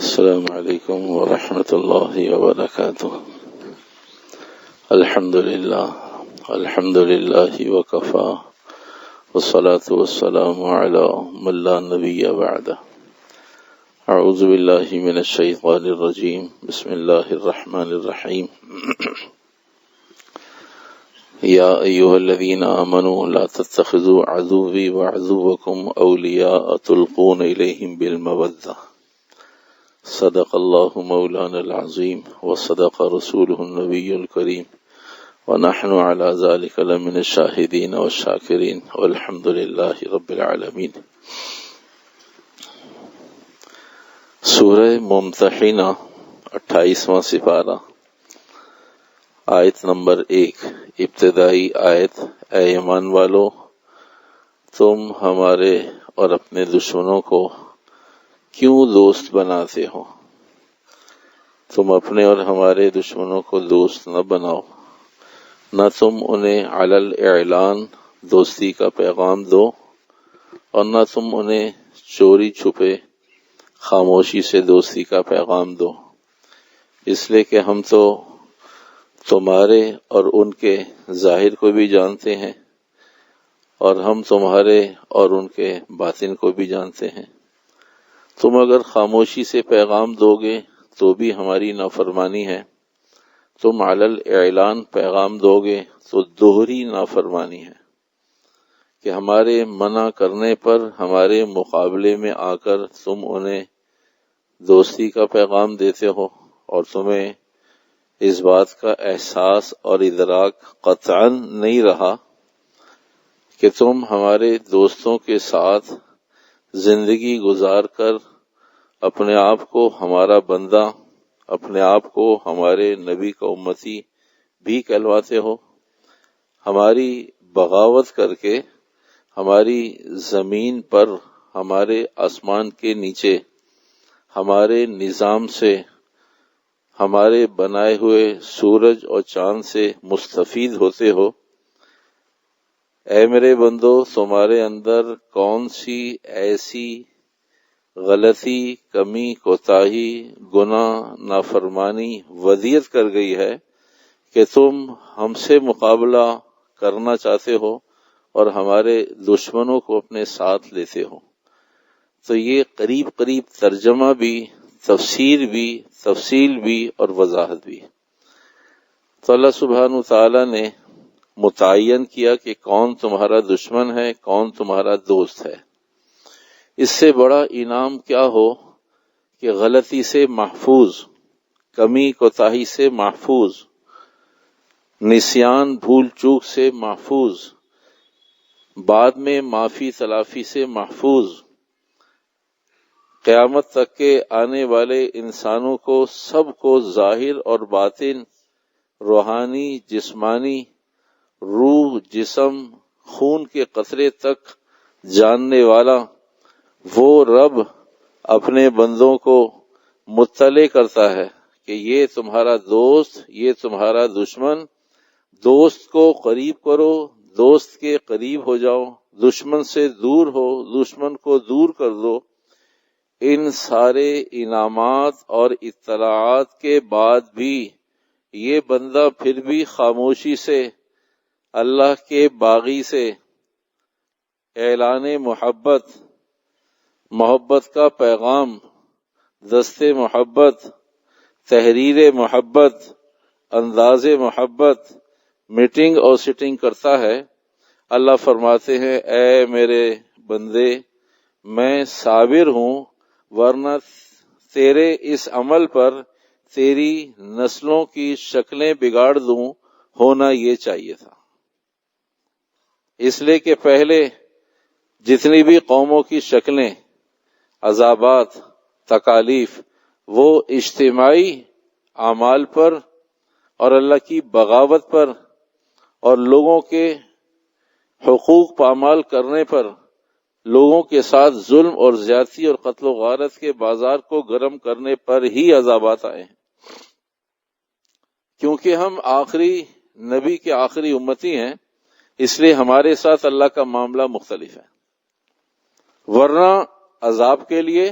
السلام علیکم ورحمۃ اللہ وبرکاتہ۔ الحمد للہ وکفی والصلاة والسلام علی من لا نبی بعدہ۔ اعوذ باللہ من الشیطان الرجیم، بسم اللہ الرحمن الرحیم۔ یا ایھا الذین آمنوا لا تتخذوا عدوی وعدوکم اولیاء تلقون الیہم بالمودۃ۔ صدق اللہ مولانا العظیم وصدق رسولہ النبی الکریم ونحن علی ذلک لمن الشاہدین والشاکرین والحمد للہ رب العالمین۔ سورہ ممتحنہ 28واں سپارہ، آیت نمبر 1، ابتدائی آیت۔ اے ایمان والو، تم ہمارے اور اپنے دشمنوں کو کیوں دوست بناتے ہو؟ تم اپنے اور ہمارے دشمنوں کو دوست نہ بناؤ، نہ تم انہیں علی الاعلان دوستی کا پیغام دو، اور نہ تم انہیں چوری چھپے خاموشی سے دوستی کا پیغام دو، اس لیے کہ ہم تو تمہارے اور ان کے ظاہر کو بھی جانتے ہیں، اور ہم تمہارے اور ان کے باطن کو بھی جانتے ہیں۔ تم اگر خاموشی سے پیغام دو گے تو بھی ہماری نافرمانی ہے، تم علی الاعلان پیغام دو گے تو دوہری نافرمانی ہے کہ ہمارے منع کرنے پر ہمارے مقابلے میں آ کر تم انہیں دوستی کا پیغام دیتے ہو، اور تمہیں اس بات کا احساس اور ادراک قطعاً نہیں رہا کہ تم ہمارے دوستوں کے ساتھ زندگی گزار کر اپنے آپ کو ہمارا بندہ، اپنے آپ کو ہمارے نبی کا امتی بھی کہلواتے ہو۔ ہماری بغاوت کر کے ہماری زمین پر، ہمارے آسمان کے نیچے، ہمارے نظام سے، ہمارے بنائے ہوئے سورج اور چاند سے مستفید ہوتے ہو۔ اے میرے بندو، تمہارے اندر کون سی ایسی غلطی، کمی، کوتاہی، گناہ، نافرمانی ودیت کر گئی ہے کہ تم ہم سے مقابلہ کرنا چاہتے ہو اور ہمارے دشمنوں کو اپنے ساتھ لیتے ہو؟ تو یہ قریب قریب ترجمہ بھی، تفسیر بھی، تفصیل بھی اور وضاحت بھی۔ تو اللہ سبحانہ وتعالی نے متعین کیا کہ کون تمہارا دشمن ہے، کون تمہارا دوست ہے۔ اس سے بڑا انعام کیا ہو کہ غلطی سے محفوظ، کمی کوتاہی سے محفوظ، نسیان بھول چوک سے محفوظ، بعد میں معافی تلافی سے محفوظ، قیامت تک کے آنے والے انسانوں کو سب کو ظاہر اور باطن، روحانی، جسمانی، روح، جسم، خون کے قطرے تک جاننے والا وہ رب اپنے بندوں کو مطلع کرتا ہے کہ یہ تمہارا دوست، یہ تمہارا دشمن۔ دوست کو قریب کرو، دوست کے قریب ہو جاؤ، دشمن سے دور ہو، دشمن کو دور کر دو۔ ان سارے انعامات اور اطلاعات کے بعد بھی یہ بندہ پھر بھی خاموشی سے اللہ کے باغی سے اعلان محبت کا پیغام، دست محبت، تحریر محبت، انداز محبت، میٹنگ اور سٹنگ کرتا ہے۔ اللہ فرماتے ہیں، اے میرے بندے، میں صابر ہوں، ورنہ تیرے اس عمل پر تیری نسلوں کی شکلیں بگاڑ دوں، ہونا یہ چاہیے تھا۔ اس لیے کہ پہلے جتنی بھی قوموں کی شکلیں، عذابات، تکالیف، وہ اجتماعی اعمال پر اور اللہ کی بغاوت پر اور لوگوں کے حقوق پامال کرنے پر، لوگوں کے ساتھ ظلم اور زیادتی اور قتل و غارت کے بازار کو گرم کرنے پر ہی عذابات آئے ہیں، کیونکہ ہم آخری نبی کے آخری امتی ہیں، اس لیے ہمارے ساتھ اللہ کا معاملہ مختلف ہے۔ ورنہ عذاب کے لیے،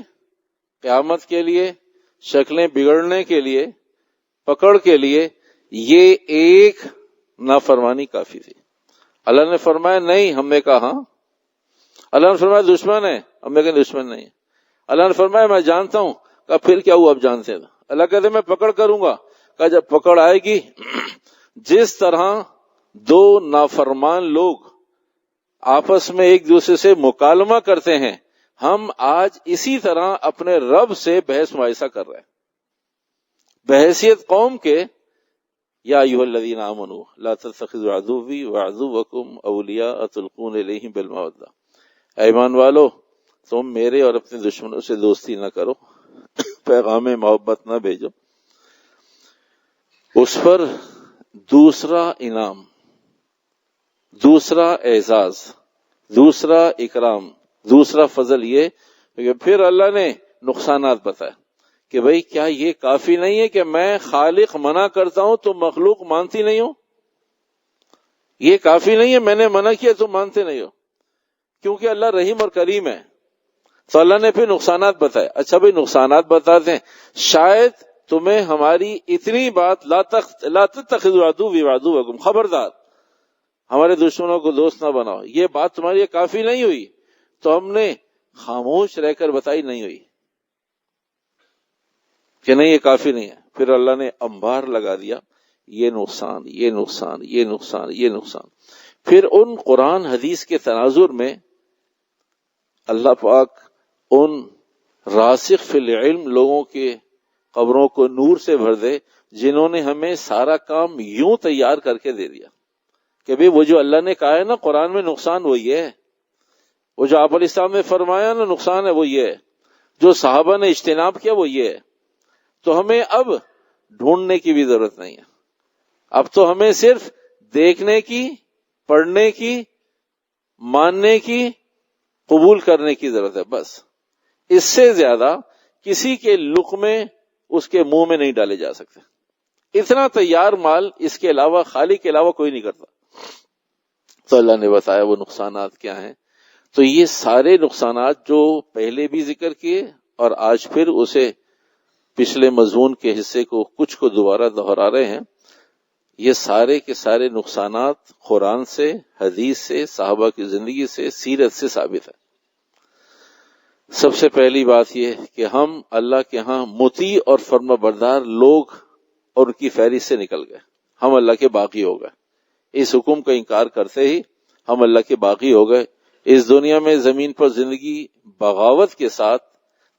قیامت کے لیے شکلیں بگڑنے کے لیے، پکڑ کے لیے یہ ایک نافرمانی کافی تھی۔ اللہ نے فرمایا نہیں، ہم نے کہا ہاں۔ اللہ نے فرمایا دشمن ہے، ہم نے کہا دشمن نہیں ہے۔ اللہ نے فرمایا میں جانتا ہوں، کہا پھر کیا ہوا اب جانتے ہیں؟ اللہ کہتے میں پکڑ کروں گا، کہا جب پکڑ آئے گی، جس طرح دو نافرمان لوگ آپس میں ایک دوسرے سے مکالمہ کرتے ہیں، ہم آج اسی طرح اپنے رب سے بحث مباحثہ کر رہے ہیں بحیثیت قوم کے۔ یا ایھا الذین آمنوا لا تتخذوا عدوی وعدوکم اولیاء تلقون الیہم بالمودہ، اے ایمان والو تم میرے اور اپنے دشمنوں سے دوستی نہ کرو، پیغام محبت نہ بھیجو۔ اس پر دوسرا انعام، دوسرا اعزاز، دوسرا اکرام، دوسرا فضل یہ کہ پھر اللہ نے نقصانات بتائے کہ بھئی کیا یہ کافی نہیں ہے کہ میں خالق منع کرتا ہوں تو مخلوق مانتی نہیں ہو؟ یہ کافی نہیں ہے میں نے منع کیا تم مانتے نہیں ہو؟ کیونکہ اللہ رحیم اور کریم ہے تو اللہ نے پھر نقصانات بتائے۔ اچھا بھئی نقصانات بتاتے ہیں، شاید تمہیں ہماری اتنی بات لا تتخذوا عدوی وعدوکم، خبردار ہمارے دشمنوں کو دوست نہ بناؤ، یہ بات تمہاری کافی نہیں ہوئی تو ہم نے خاموش رہ کر بتائی نہیں ہوئی کہ نہیں یہ کافی نہیں ہے۔ پھر اللہ نے انبار لگا دیا، یہ نقصان، یہ نقصان، یہ نقصان، یہ نقصان۔ پھر ان قرآن حدیث کے تناظر میں اللہ پاک ان راسخ فی العلم لوگوں کے قبروں کو نور سے بھر دے جنہوں نے ہمیں سارا کام یوں تیار کر کے دے دیا کہ بھی وہ جو اللہ نے کہا ہے نا قرآن میں نقصان وہ یہ ہے، وہ جو آپ علیہ السلام نے فرمایا نا نقصان ہے وہ یہ ہے، جو صحابہ نے اجتناب کیا وہ یہ ہے۔ تو ہمیں اب ڈھونڈنے کی بھی ضرورت نہیں ہے، اب تو ہمیں صرف دیکھنے کی، پڑھنے کی، ماننے کی، قبول کرنے کی ضرورت ہے، بس۔ اس سے زیادہ کسی کے لقمے اس کے منہ میں نہیں ڈالے جا سکتے، اتنا تیار مال اس کے علاوہ خالق کے علاوہ کوئی نہیں کرتا۔ تو اللہ نے بتایا وہ نقصانات کیا ہیں۔ تو یہ سارے نقصانات جو پہلے بھی ذکر کیے اور آج پھر اسے پچھلے مضمون کے حصے کو کچھ کو دوبارہ دہرا رہے ہیں، یہ سارے کے سارے نقصانات قرآن سے، حدیث سے، صحابہ کی زندگی سے، سیرت سے ثابت ہے۔ سب سے پہلی بات یہ کہ ہم اللہ کے ہاں مطیع اور فرما بردار لوگ اور ان کی فہرست سے نکل گئے، ہم اللہ کے باغی ہو گئے۔ اس حکم کا انکار کرتے ہی ہم اللہ کے باغی ہو گئے۔ اس دنیا میں زمین پر زندگی بغاوت کے ساتھ،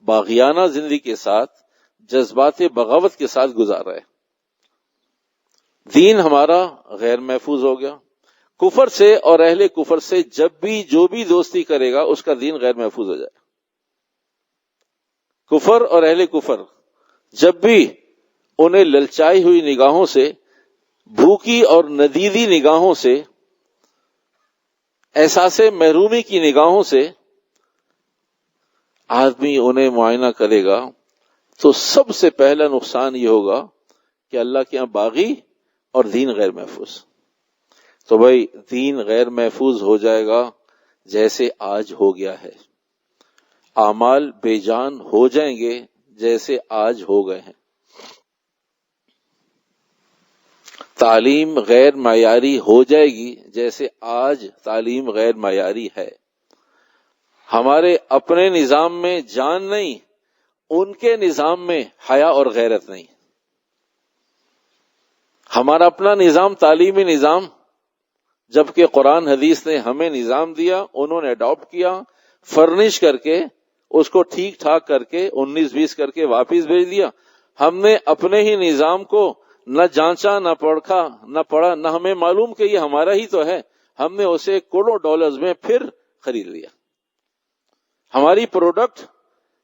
باغیانہ زندگی کے ساتھ، جذبات بغاوت کے ساتھ گزار رہے۔ دین ہمارا غیر محفوظ ہو گیا، کفر سے اور اہل کفر سے جب بھی جو بھی دوستی کرے گا اس کا دین غیر محفوظ ہو جائے۔ کفر اور اہل کفر جب بھی انہیں للچائی ہوئی نگاہوں سے، بھوکی اور ندیدی نگاہوں سے، احساس محرومی کی نگاہوں سے آدمی انہیں معائنہ کرے گا تو سب سے پہلا نقصان یہ ہوگا کہ اللہ کے یہاں باغی اور دین غیر محفوظ۔ تو بھائی دین غیر محفوظ ہو جائے گا جیسے آج ہو گیا ہے، اعمال بے جان ہو جائیں گے جیسے آج ہو گئے ہیں، تعلیم غیر معیاری ہو جائے گی جیسے آج تعلیم غیر معیاری ہے، ہمارے اپنے نظام میں جان نہیں، ان کے نظام میں حیا اور غیرت نہیں۔ ہمارا اپنا نظام تعلیمی نظام، جبکہ قرآن حدیث نے ہمیں نظام دیا، انہوں نے اڈاپٹ کیا، فرنش کر کے اس کو ٹھیک ٹھاک کر کے 19-20 کر کے واپس بھیج دیا۔ ہم نے اپنے ہی نظام کو نہ جانچا، نہ پرکھا، نہ پڑھا، نہ ہمیں معلوم کہ یہ ہمارا ہی تو ہے، ہم نے اسے کروڑوں ڈالرز میں پھر خرید لیا۔ ہماری پروڈکٹ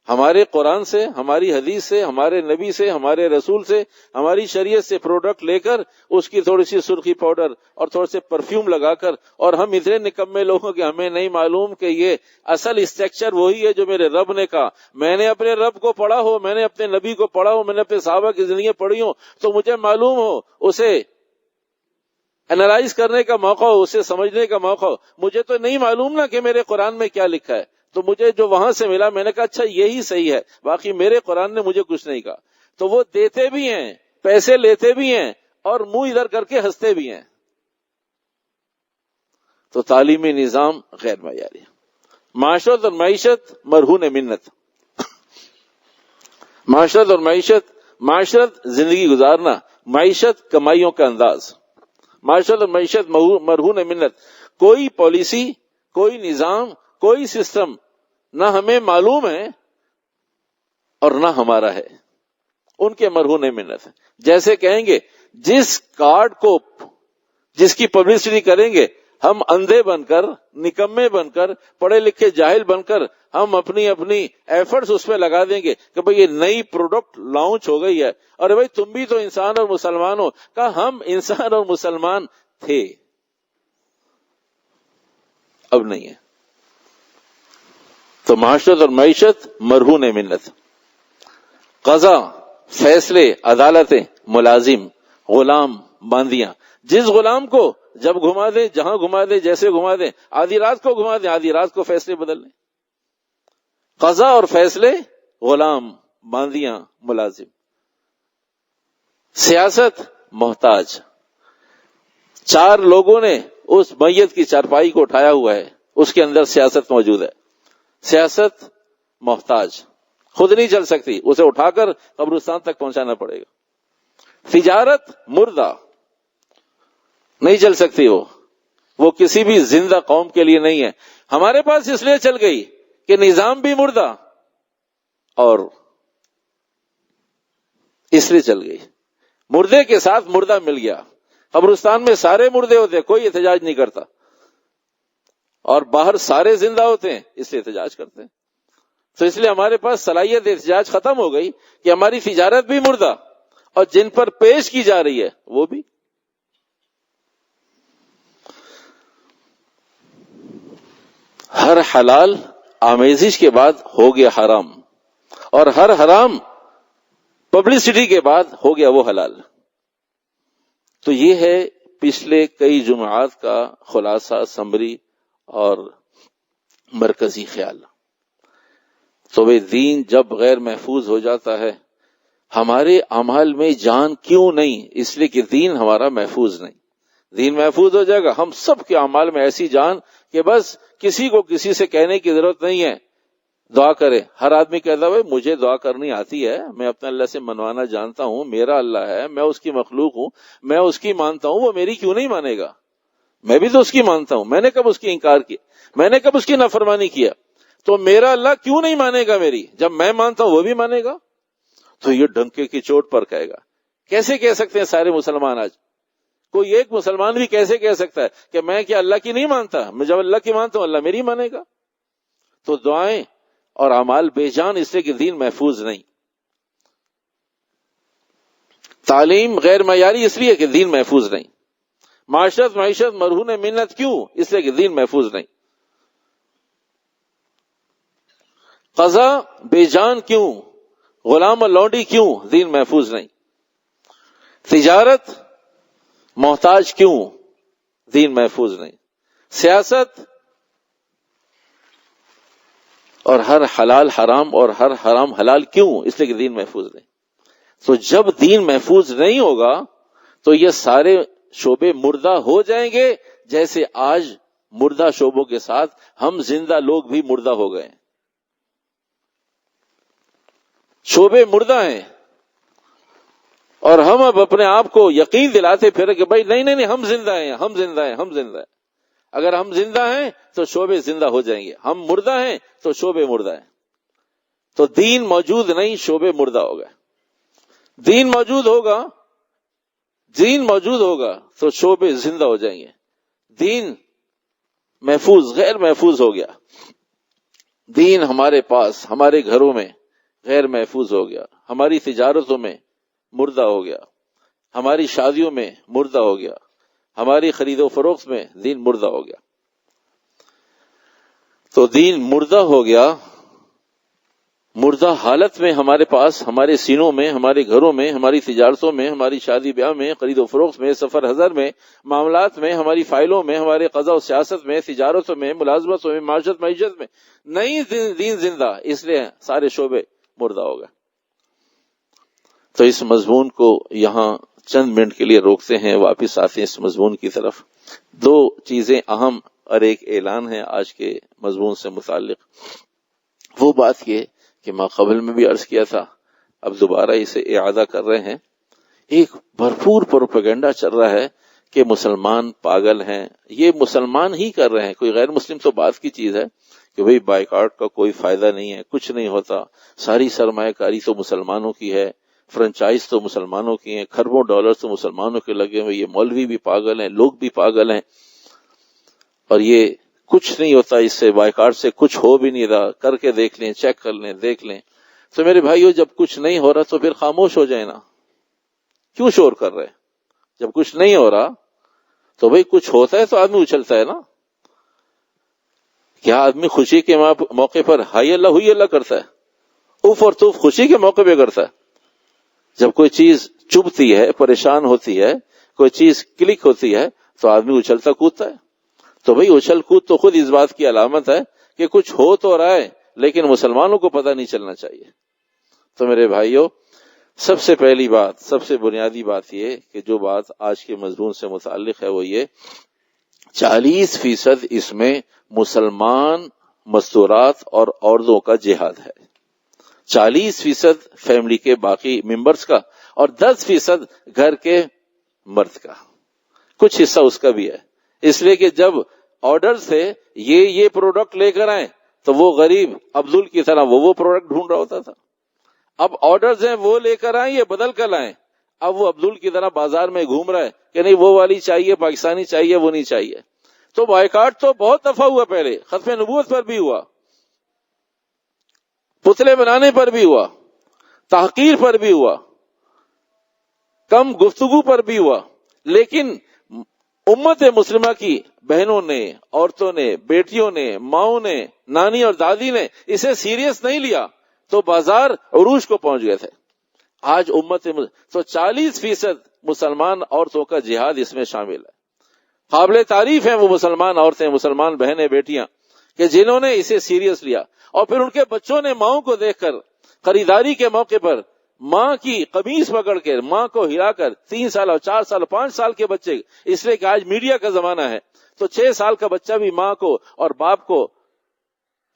ہمارے قرآن سے، ہماری حدیث سے، ہمارے نبی سے، ہمارے رسول سے، ہماری شریعت سے پروڈکٹ لے کر اس کی تھوڑی سی سرخی پاؤڈر اور تھوڑے سے پرفیوم لگا کر، اور ہم اتنے نکمے لوگ ہیں کہ ہمیں نہیں معلوم کہ یہ اصل اسٹرکچر وہی ہے جو میرے رب نے کہا۔ میں نے اپنے رب کو پڑھا ہو، میں نے اپنے نبی کو پڑھا ہو، میں نے اپنے صحابہ کی زندگیاں پڑھی ہوں تو مجھے معلوم ہو، اسے انالائز کرنے کا موقع ہو، اسے سمجھنے کا موقع ہو۔ مجھے تو نہیں معلوم نا کہ میرے قرآن میں کیا لکھا ہے، تو مجھے جو وہاں سے ملا میں نے کہا اچھا یہی صحیح ہے، باقی میرے قرآن نے مجھے کچھ نہیں کہا. تو وہ دیتے بھی ہیں، پیسے لیتے بھی ہیں، اور منہ ادھر کر کے ہنستے بھی ہیں. تو تعلیمی نظام غیر معیاری. معاشرت اور معیشت مرہون منت. معاشرت اور معیشت، معاشرت زندگی گزارنا، معیشت کمائیوں کا انداز. معاشرت اور معیشت مرہون منت. کوئی پالیسی، کوئی نظام، کوئی سسٹم نہ ہمیں معلوم ہے اور نہ ہمارا ہے، ان کے مرہون منت ہے. جیسے کہیں گے جس کارڈ کو، جس کی پبلسٹی کریں گے، ہم اندھے بن کر، نکمے بن کر، پڑھے لکھے جاہل بن کر ہم اپنی ایفرٹس اس پہ لگا دیں گے کہ بھئی یہ نئی پروڈکٹ لانچ ہو گئی ہے، اور بھئی تم بھی تو انسان اور مسلمان ہو. کہا ہم انسان اور مسلمان تھے، اب نہیں ہے. تو معاشرت اور معیشت مرہون منت. قضا، فیصلے، عدالتیں، ملازم، غلام، باندیاں. جس غلام کو جب گھما دیں، جہاں گھما دیں، جیسے گھما دیں، آدھی رات کو گھما دیں، آدھی رات کو فیصلے بدل لیں. قضا اور فیصلے، غلام، باندیاں، ملازم. سیاست محتاج. 4 لوگوں نے اس میت کی چارپائی کو اٹھایا ہوا ہے، اس کے اندر سیاست موجود ہے. سیاست محتاج، خود نہیں چل سکتی، اسے اٹھا کر قبرستان تک پہنچانا پڑے گا. تجارت مردہ، نہیں چل سکتی، وہ کسی بھی زندہ قوم کے لیے نہیں ہے. ہمارے پاس اس لیے چل گئی کہ نظام بھی مردہ، اور اس لیے چل گئی. مردے کے ساتھ مردہ مل گیا. قبرستان میں سارے مردے ہوتے ہیں، کوئی احتجاج نہیں کرتا، اور باہر سارے زندہ ہوتے ہیں، اس لیے احتجاج کرتے ہیں. تو اس لیے ہمارے پاس صلاحیت احتجاج ختم ہو گئی کہ ہماری تجارت بھی مردہ، اور جن پر پیش کی جا رہی ہے وہ بھی. ہر حلال آمیزش کے بعد ہو گیا حرام، اور ہر حرام پبلسٹی کے بعد ہو گیا وہ حلال. تو یہ ہے پچھلے کئی جمعات کا خلاصہ، سمری اور مرکزی خیال. تو وہ دین جب غیر محفوظ ہو جاتا ہے، ہمارے اعمال میں جان کیوں نہیں؟ اس لیے کہ دین ہمارا محفوظ نہیں. دین محفوظ ہو جائے گا، ہم سب کے اعمال میں ایسی جان کہ بس کسی کو کسی سے کہنے کی ضرورت نہیں ہے. دعا کرے، ہر آدمی کہتا ہے مجھے دعا کرنی آتی ہے، میں اپنے اللہ سے منوانا جانتا ہوں، میرا اللہ ہے، میں اس کی مخلوق ہوں، میں اس کی مانتا ہوں، وہ میری کیوں نہیں مانے گا؟ میں بھی تو اس کی مانتا ہوں، میں نے کب اس کی انکار کیا؟ میں نے کب اس کی نافرمانی کیا؟ تو میرا اللہ کیوں نہیں مانے گا میری؟ جب میں مانتا ہوں وہ بھی مانے گا. تو یہ ڈنکے کی چوٹ پر کہے گا. کیسے کہہ سکتے ہیں سارے مسلمان آج؟ کوئی ایک مسلمان بھی کیسے کہہ سکتا ہے کہ میں کیا اللہ کی نہیں مانتا؟ میں جب اللہ کی مانتا ہوں اللہ میری مانے گا. تو دعائیں اور اعمال بے جان اس لیے کہ دین محفوظ نہیں. تعلیم غیر معیاری اس لیے کہ دین محفوظ نہیں. معاشرت معیشت مرہون منت کیوں؟ اس لیے کہ دین محفوظ نہیں. قضا بے جان کیوں؟ غلام اور لونڈی کیوں؟ دین محفوظ نہیں. تجارت محتاج کیوں؟ دین محفوظ نہیں. سیاست اور ہر حلال حرام اور ہر حرام حلال کیوں؟ اس لیے کہ دین محفوظ نہیں. تو جب دین محفوظ نہیں ہوگا تو یہ سارے شعبے مردہ ہو جائیں گے، جیسے آج مردہ شعبوں کے ساتھ ہم زندہ لوگ بھی مردہ ہو گئے. شعبے مردہ ہیں، اور ہم اب اپنے آپ کو یقین دلاتے پھر کہ بھائی نہیں ہم زندہ ہیں، ہم زندہ ہیں، ہم زندہ ہیں. اگر ہم زندہ ہیں تو شعبے زندہ ہو جائیں گے، ہم مردہ ہیں تو شعبے مردہ ہیں. تو دین موجود نہیں، شعبے مردہ ہو گئے. دین موجود ہوگا تو شعبے زندہ ہو جائیں گے. دین محفوظ غیر محفوظ ہو گیا. دین ہمارے پاس ہمارے گھروں میں غیر محفوظ ہو گیا، ہماری تجارتوں میں مردہ ہو گیا، ہماری شادیوں میں مردہ ہو گیا، ہماری خرید و فروخت میں دین مردہ ہو گیا. تو دین مردہ ہو گیا، مردہ حالت میں ہمارے پاس، ہمارے سینوں میں، ہمارے گھروں میں، ہماری تجارتوں میں، ہماری شادی بیاہ میں، خرید و فروخت میں، سفر حضر میں، معاملات میں، ہماری فائلوں میں، ہمارے قضاء و سیاست میں، تجارتوں میں، ملازمتوں میں، معیشت میں نہیں دین زندہ، اس لیے سارے شعبے مردہ ہو گئے۔ تو اس مضمون کو یہاں چند منٹ کے لیے روکتے ہیں، واپس آتے ہیں اس مضمون کی طرف۔ دو چیزیں اہم اور ایک اعلان ہے آج کے مضمون سے متعلق۔ وہ بات یہ کہ میں قبل میں بھی عرض کیا تھا، اب دوبارہ اسے اعادہ کر رہے ہیں۔ ایک بھرپور پروپیگنڈا چل رہا ہے کہ مسلمان پاگل ہیں، یہ مسلمان ہی کر رہے ہیں، کوئی غیر مسلم تو بات کی چیز ہے کہ بھئی بائیکاٹ کا کوئی فائدہ نہیں ہے، کچھ نہیں ہوتا، ساری سرمایہ کاری تو مسلمانوں کی ہے، فرنچائز تو مسلمانوں کی ہیں، کھربوں ڈالر تو مسلمانوں کے لگے ہوئے، یہ مولوی بھی پاگل ہیں، لوگ بھی پاگل ہیں، اور یہ کچھ نہیں ہوتا، اس سے بائیکاٹ سے کچھ ہو بھی نہیں رہا، کر کے دیکھ لیں، چیک کر لیں، دیکھ لیں۔ تو میرے بھائیو، جب کچھ نہیں ہو رہا تو پھر خاموش ہو جائے نا، کیوں شور کر رہے؟ جب کچھ نہیں ہو رہا تو بھئی کچھ ہوتا ہے تو آدمی اچھلتا ہے نا۔ کیا آدمی خوشی کے موقع پر ہائی اللہ ہوئی اللہ کرتا ہے؟ اوف اور توف خوشی کے موقع پہ کرتا ہے۔ جب کوئی چیز چبھتی ہے، پریشان ہوتی ہے، کوئی چیز کلک ہوتی ہے تو آدمی اچھلتا کودتا ہے۔ تو بھئی اچھل کود تو خود اس بات کی علامت ہے کہ کچھ ہو تو رہا ہے، لیکن مسلمانوں کو پتہ نہیں چلنا چاہیے۔ تو میرے بھائیو، سب سے پہلی بات، سب سے بنیادی بات یہ کہ جو بات آج کے مضمون سے متعلق ہے وہ یہ 40% اس میں مسلمان مستورات اور عورتوں کا جہاد ہے، 40% فیملی کے باقی ممبرز کا، اور 10% گھر کے مرد کا، کچھ حصہ اس کا بھی ہے۔ اس لیے کہ جب آرڈر سے یہ پروڈکٹ لے کر آئیں تو وہ غریب عبدال کی طرح وہ پروڈکٹ ڈھونڈ رہا ہوتا تھا۔ اب آرڈرز ہیں وہ لے کر آئیں، یہ بدل کر لائیں، اب وہ عبدال کی طرح بازار میں گھوم رہا ہے کہ نہیں وہ والی چاہیے، پاکستانی چاہیے، وہ نہیں چاہیے۔ تو بائیکاٹ تو بہت دفعہ ہوا، پہلے ختم نبوت پر بھی ہوا، پتلے بنانے پر بھی ہوا، تحقیر پر بھی ہوا، کم گفتگو پر بھی ہوا، لیکن امت مسلمہ کی بہنوں نے، عورتوں نے، بیٹیوں نے، ماؤں نے، نانی اور دادی نے اسے سیریس نہیں لیا تو بازار عروج کو پہنچ گئے تھے۔ آج امت تو 40% مسلمان عورتوں کا جہاد اس میں شامل ہے۔ قابل تعریف ہیں وہ مسلمان عورتیں، مسلمان بہنیں، بیٹیاں کہ جنہوں نے اسے سیریس لیا، اور پھر ان کے بچوں نے ماؤں کو دیکھ کر خریداری کے موقع پر ماں کی قمیص پکڑ کے ماں کو ہلا کر 3 سال اور 4 سال اور 5 سال کے بچے، اس لیے کہ آج میڈیا کا زمانہ ہے تو 6 سال کا بچہ بھی ماں کو اور باپ کو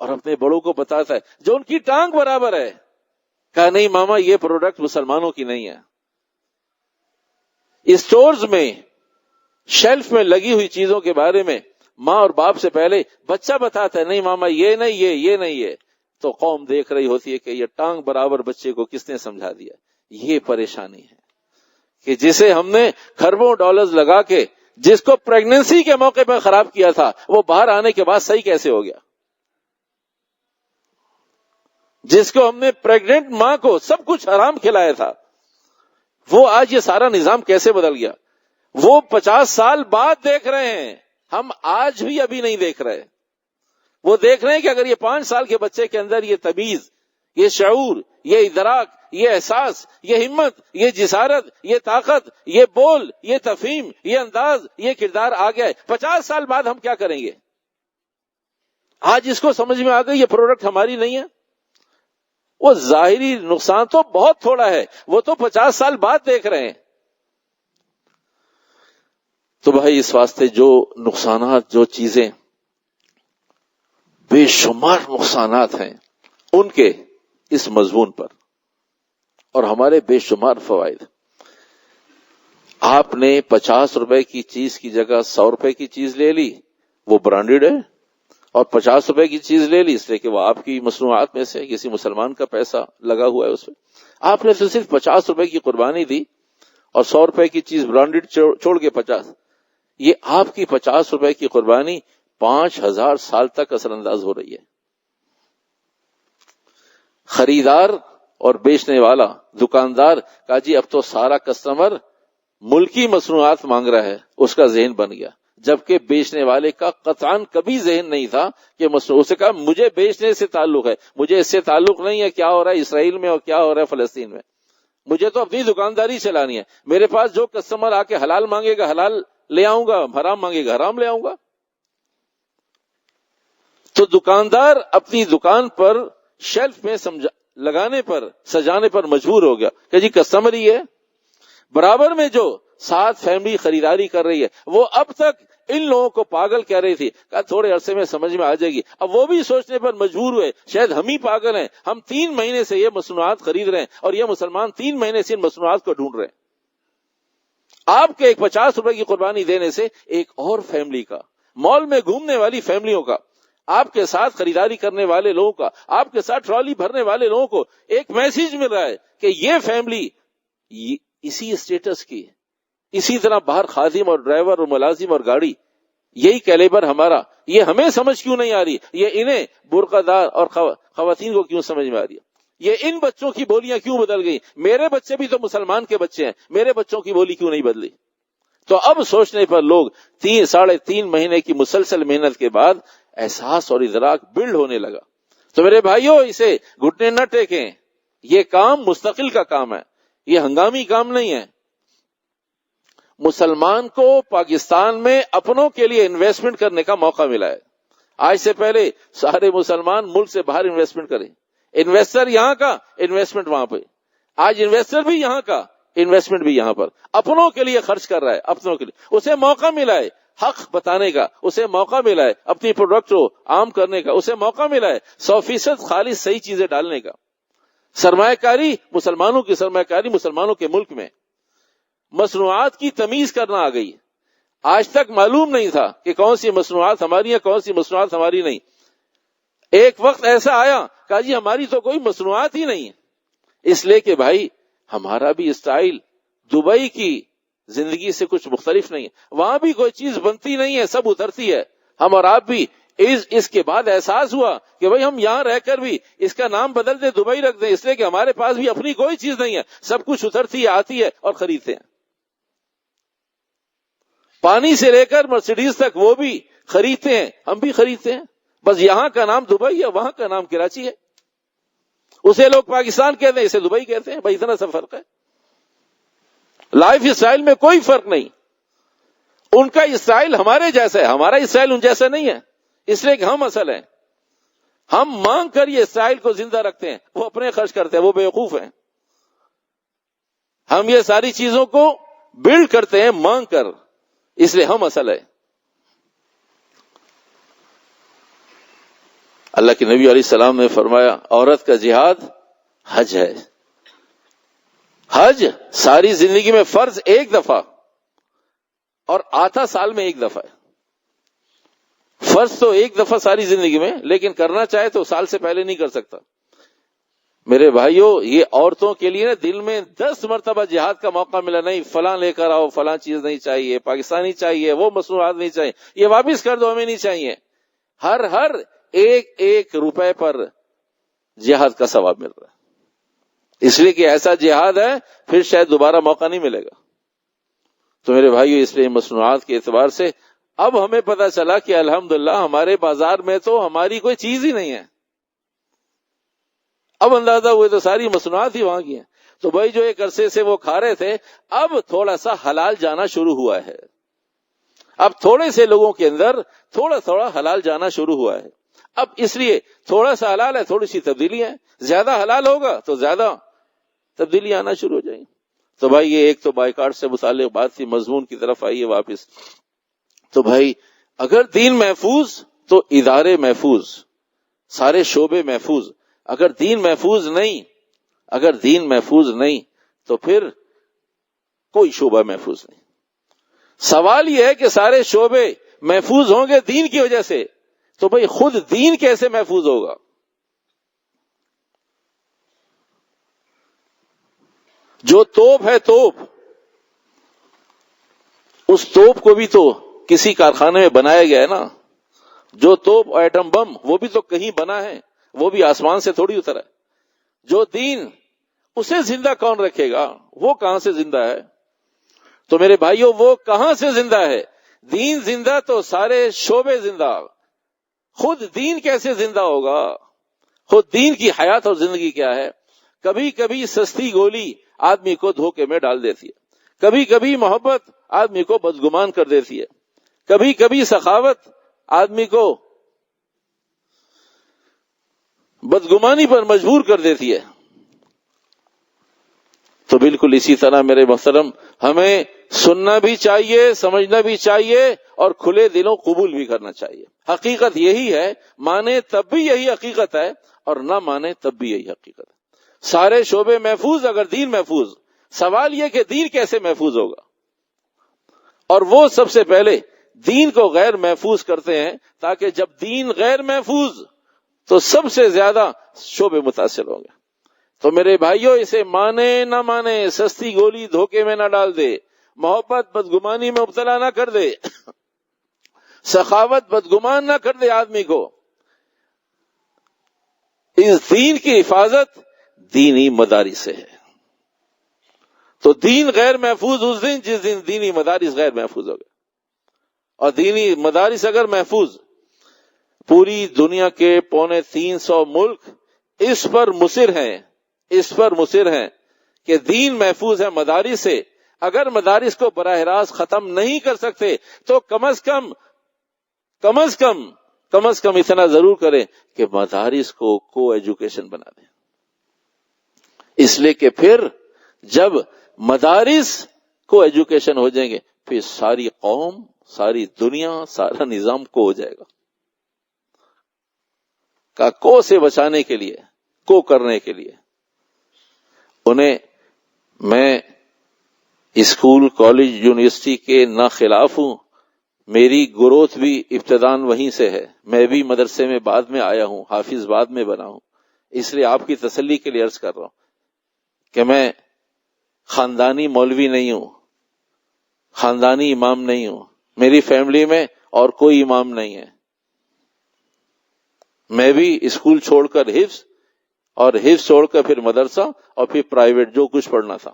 اور اپنے بڑوں کو بتاتا ہے جو ان کی ٹانگ برابر ہے، کہا نہیں ماما یہ پروڈکٹ مسلمانوں کی نہیں ہے۔ اسٹورز میں شیلف میں لگی ہوئی چیزوں کے بارے میں ماں اور باپ سے پہلے بچہ بتاتا ہے نہیں ماما یہ نہیں، یہ نہیں ہے، تو قوم دیکھ رہی ہوتی ہے کہ یہ ٹانگ برابر بچے کو کس نے سمجھا دیا۔ یہ پریشانی ہے کہ جسے ہم نے کھربوں ڈالرز لگا کے جس کو پریگننسی کے موقع پر خراب کیا تھا، وہ باہر آنے کے بعد صحیح کیسے ہو گیا؟ جس کو ہم نے پریگننٹ ماں کو سب کچھ حرام کھلایا تھا، وہ آج یہ سارا نظام کیسے بدل گیا؟ وہ 50 سال بعد دیکھ رہے ہیں، ہم آج بھی ابھی نہیں دیکھ رہے۔ وہ دیکھ رہے ہیں کہ اگر یہ 5 سال کے بچے کے اندر یہ تمیز، یہ شعور، یہ ادراک، یہ احساس، یہ ہمت، یہ جسارت، یہ طاقت، یہ بول، یہ تفہیم، یہ انداز، یہ کردار آ گیا ہے، 50 سال بعد ہم کیا کریں گے؟ آج اس کو سمجھ میں آ گئی یہ پروڈکٹ ہماری نہیں ہے۔ وہ ظاہری نقصان تو بہت تھوڑا ہے، وہ تو 50 سال بعد دیکھ رہے ہیں۔ تو بھائی اس واسطے جو نقصانات، جو چیزیں بے شمار نقصانات ہیں ان کے اس مضمون پر، اور ہمارے بے شمار فوائد۔ آپ نے 50 روپے کی چیز کی جگہ 100 روپے کی چیز لے لی، وہ برانڈیڈ ہے، اور 50 روپے کی چیز لے لی اس لیے کہ وہ آپ کی مصنوعات میں سے کسی مسلمان کا پیسہ لگا ہوا ہے اس پہ۔ آپ نے تو صرف 50 روپے کی قربانی دی اور 100 روپے کی چیز برانڈیڈ چھوڑ کے 50، یہ آپ کی 50 روپے کی قربانی 5000 سال تک اثر انداز ہو رہی ہے۔ خریدار اور بیچنے والا، دکاندار کا جی اب تو سارا کسٹمر ملکی مصنوعات مانگ رہا ہے، اس کا ذہن بن گیا۔ جبکہ بیچنے والے کا قطعاً کبھی ذہن نہیں تھا کہ مصنوعات سے کہا مجھے بیچنے سے تعلق ہے، مجھے اس سے تعلق نہیں ہے کیا ہو رہا ہے اسرائیل میں اور کیا ہو رہا ہے فلسطین میں، مجھے تو اپنی دکانداری چلانی ہے، میرے پاس جو کسٹمر آ کے حلال مانگے گا حلال لے آؤں گا، حرام مانگے گا حرام لے آؤں گا۔ تو دکاندار اپنی دکان پر شیلف میں لگانے پر سجانے پر مجبور ہو گیا کہ جی کسٹمر ہی ہے۔ برابر میں جو ساتھ فیملی خریداری کر رہی ہے وہ اب تک ان لوگوں کو پاگل کہہ رہی تھی، کہ تھوڑے عرصے میں سمجھ میں آ جائے گی، اب وہ بھی سوچنے پر مجبور ہوئے شاید ہم ہی پاگل ہیں، ہم 3 مہینے سے یہ مصنوعات خرید رہے ہیں اور یہ مسلمان 3 مہینے سے ان مصنوعات کو ڈھونڈ رہے ہیں۔ آپ کے ایک 50 روپے کی قربانی دینے سے ایک اور فیملی کا، مال میں گھومنے والی فیملیوں کا، آپ کے ساتھ خریداری کرنے والے لوگوں کا، آپ کے ساتھ ٹرالی بھرنے والے لوگوں کو ایک میسج مل رہا ہے کہ یہ فیملی اسی اسٹیٹس کی، اسی طرح باہر خادم اور ڈرائیور اور ملازم اور گاڑی، یہی کیلیبر ہمارا، یہ ہمیں سمجھ کیوں نہیں آ رہی، یہ انہیں برقع دار اور خواتین کو کیوں سمجھ میں آ رہی ہے، یہ ان بچوں کی بولیاں کیوں بدل گئی، میرے بچے بھی تو مسلمان کے بچے ہیں، میرے بچوں کی بولی کیوں نہیں بدلی۔ تو اب سوچنے پر لوگ 3.5 مہینے کی مسلسل محنت کے بعد احساس اور ادراک بلڈ ہونے لگا۔ تو میرے بھائیوں اسے گھٹنے نہ ٹیکیں، یہ کام مستقل کا کام ہے، یہ ہنگامی کام نہیں ہے۔ مسلمان کو پاکستان میں اپنوں کے لیے انویسٹمنٹ کرنے کا موقع ملا ہے۔ آج سے پہلے سارے مسلمان ملک سے باہر انویسٹمنٹ کریں، انویسٹر یہاں کا انویسٹمنٹ وہاں پہ، آج انویسٹر بھی یہاں کا انویسٹمنٹ بھی یہاں پر، اپنوں کے لیے خرچ کر رہا ہے، اپنوں کے لیے اسے موقع ملا ہے حق بتانے کا، اسے موقع ملا ہے اپنی پروڈکٹ کو عام کرنے کا، اسے موقع ملا ہے 100% خالص صحیح چیزیں ڈالنے کا۔ سرمایہ کاری مسلمانوں کی سرمایہ کاری مسلمانوں کے ملک میں، مصنوعات کی تمیز کرنا آ گئی۔ آج تک معلوم نہیں تھا کہ کون سی مصنوعات ہماری ہیں کون سی مصنوعات ہماری نہیں۔ ایک وقت ایسا آیا کہ جی ہماری تو کوئی مصنوعات ہی نہیں ہے، اس لیے کہ بھائی ہمارا بھی اسٹائل دبئی کی زندگی سے کچھ مختلف نہیں ہے، وہاں بھی کوئی چیز بنتی نہیں ہے، سب اترتی ہے۔ ہم اور آپ بھی اس کے بعد احساس ہوا کہ بھئی ہم یہاں رہ کر بھی اس کا نام بدل دیں، دبئی رکھ دیں، اس لیے کہ ہمارے پاس بھی اپنی کوئی چیز نہیں ہے، سب کچھ اترتی ہے آتی ہے اور خریدتے ہیں۔ پانی سے لے کر مرسیڈیز تک وہ بھی خریدتے ہیں، ہم بھی خریدتے ہیں، بس یہاں کا نام دبئی ہے وہاں کا نام کراچی ہے، اسے لوگ پاکستان کہتے ہیں اسے دبئی کہتے ہیں، بھائی اتنا سا فرق ہے۔ لائف اسٹائل میں کوئی فرق نہیں، ان کا اسٹائل ہمارے جیسا ہے، ہمارا اسٹائل ان جیسا نہیں ہے، اس لیے کہ ہم اصل ہیں، ہم مانگ کر یہ اسٹائل کو زندہ رکھتے ہیں، وہ اپنے خرچ کرتے ہیں، وہ بیوقوف ہیں۔ ہم یہ ساری چیزوں کو بلڈ کرتے ہیں مانگ کر، اس لیے ہم اصل ہے۔ اللہ کے نبی علیہ السلام نے فرمایا عورت کا جہاد حج ہے۔ حج ساری زندگی میں فرض ایک دفعہ اور آتا سال میں ایک دفعہ ہے، فرض تو ایک دفعہ ساری زندگی میں، لیکن کرنا چاہے تو سال سے پہلے نہیں کر سکتا۔ میرے بھائیوں یہ عورتوں کے لیے دل میں 10 مرتبہ جہاد کا موقع ملا، نہیں فلاں لے کر آؤ، فلاں چیز نہیں چاہیے، پاکستانی چاہیے، وہ مصنوعات نہیں چاہیے، یہ واپس کر دو ہمیں نہیں چاہیے، ہر ایک روپے پر جہاد کا ثواب مل رہا ہے، اس لیے کہ ایسا جہاد ہے پھر شاید دوبارہ موقع نہیں ملے گا۔ تو میرے بھائیو اس لیے مصنوعات کے اعتبار سے اب ہمیں پتہ چلا کہ الحمدللہ ہمارے بازار میں تو ہماری کوئی چیز ہی نہیں ہے، اب اندازہ ہوئے تو ساری مصنوعات ہی وہاں کی ہیں۔ تو بھائی جو ایک عرصے سے وہ کھا رہے تھے اب تھوڑا سا حلال جانا شروع ہوا ہے، اب تھوڑے سے لوگوں کے اندر تھوڑا حلال جانا شروع ہوا ہے، اب اس لیے تھوڑا سا حلال ہے تھوڑی سی تبدیلی ہے، زیادہ حلال ہوگا تو زیادہ تبدیلی آنا شروع ہو جائیں گی۔ تو بھائی یہ ایک تو بائیکاٹ سے متعلق بات تھی، مضمون کی طرف آئیے واپس۔ تو بھائی اگر دین محفوظ تو ادارے محفوظ، سارے شعبے محفوظ، اگر دین محفوظ نہیں تو پھر کوئی شعبہ محفوظ نہیں۔ سوال یہ ہے کہ سارے شعبے محفوظ ہوں گے دین کی وجہ سے، تو بھئی خود دین کیسے محفوظ ہوگا؟ جو توپ ہے توپ، اس توپ کو بھی تو کسی کارخانے میں بنایا گیا ہے نا، جو توپ ایٹم بم وہ بھی تو کہیں بنا ہے، وہ بھی آسمان سے تھوڑی اترا ہے۔ جو دین اسے زندہ کون رکھے گا؟ وہ کہاں سے زندہ ہے؟ تو میرے بھائیوں وہ کہاں سے زندہ ہے؟ دین زندہ تو سارے شعبے زندہ. خود دین کیسے زندہ ہوگا؟ خود دین کی حیات اور زندگی کیا ہے؟ کبھی کبھی سستی گولی آدمی کو دھوکے میں ڈال دیتی ہے، کبھی کبھی محبت آدمی کو بدگمان کر دیتی ہے، کبھی کبھی سخاوت آدمی کو بدگمانی پر مجبور کر دیتی ہے. تو بالکل اسی طرح میرے محترم ہمیں سننا بھی چاہیے، سمجھنا بھی چاہیے اور کھلے دلوں قبول بھی کرنا چاہیے. حقیقت یہی ہے، مانے تب بھی یہی حقیقت ہے اور نہ مانے تب بھی یہی حقیقت ہے. سارے شعبے محفوظ اگر دین محفوظ. سوال یہ کہ دین کیسے محفوظ ہوگا؟ اور وہ سب سے پہلے دین کو غیر محفوظ کرتے ہیں، تاکہ جب دین غیر محفوظ تو سب سے زیادہ شعبے متاثر ہوں گے. تو میرے بھائیوں، اسے مانے نہ مانے، سستی گولی دھوکے میں نہ ڈال دے، محبت بدگمانی میں مبتلا نہ کر دے، سخاوت بدگمان نہ کر دے آدمی کو. اس دین کی حفاظت دینی مدارس سے ہے. تو دین غیر محفوظ اس دن جس دن دینی مدارس غیر محفوظ ہو گئے. اور دینی مدارس اگر محفوظ، پوری دنیا کے 350 ملک اس پر مصر ہیں کہ دین محفوظ ہے مدارس سے. اگر مدارس کو براہ راست ختم نہیں کر سکتے تو کم از کم اتنا ضرور کریں کہ مدارس کو ایجوکیشن بنا دیں. اس لیے کہ پھر جب مدارس کو ایجوکیشن ہو جائیں گے، پھر ساری قوم، ساری دنیا، سارا نظام کو ہو جائے گا. کو سے بچانے کے لیے، کو کرنے کے لیے انہیں میں اسکول، کالج، یونیورسٹی کے نہ خلاف ہوں. میری گروتھ بھی ابتدان وہیں سے ہے. میں بھی مدرسے میں بعد میں آیا ہوں، حافظ بعد میں بنا ہوں. اس لیے آپ کی تسلی کے لیے عرض کر رہا ہوں کہ میں خاندانی مولوی نہیں ہوں، خاندانی امام نہیں ہوں. میری فیملی میں اور کوئی امام نہیں ہے. میں بھی اسکول چھوڑ کر حفظ چھوڑ کر پھر مدرسہ اور پھر پرائیویٹ جو کچھ پڑھنا تھا.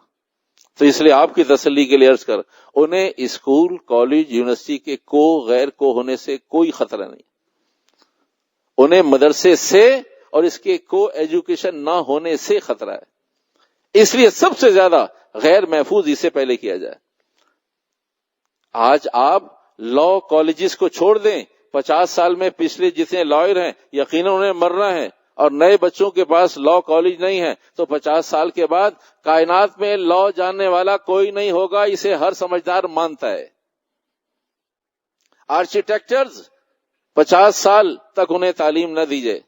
تو اس لیے آپ کی تسلی کے لیے عرض کر، انہیں اسکول، کالج، یونیورسٹی کے غیر کو ہونے سے کوئی خطرہ نہیں. انہیں مدرسے سے اور اس کے ایجوکیشن نہ ہونے سے خطرہ ہے. اس لیے سب سے زیادہ غیر محفوظ اس سے پہلے کیا جائے. آج آپ لا کالجز کو چھوڑ دیں، 50 سال میں پچھلے جتنے لائر ہیں یقیناً انہیں مرنا ہے، اور نئے بچوں کے پاس لا کالج نہیں ہے تو 50 سال کے بعد کائنات میں لا جاننے والا کوئی نہیں ہوگا. اسے ہر سمجھدار مانتا ہے. آرکیٹیکچرز 50 سال تک انہیں تعلیم نہ دیجیے،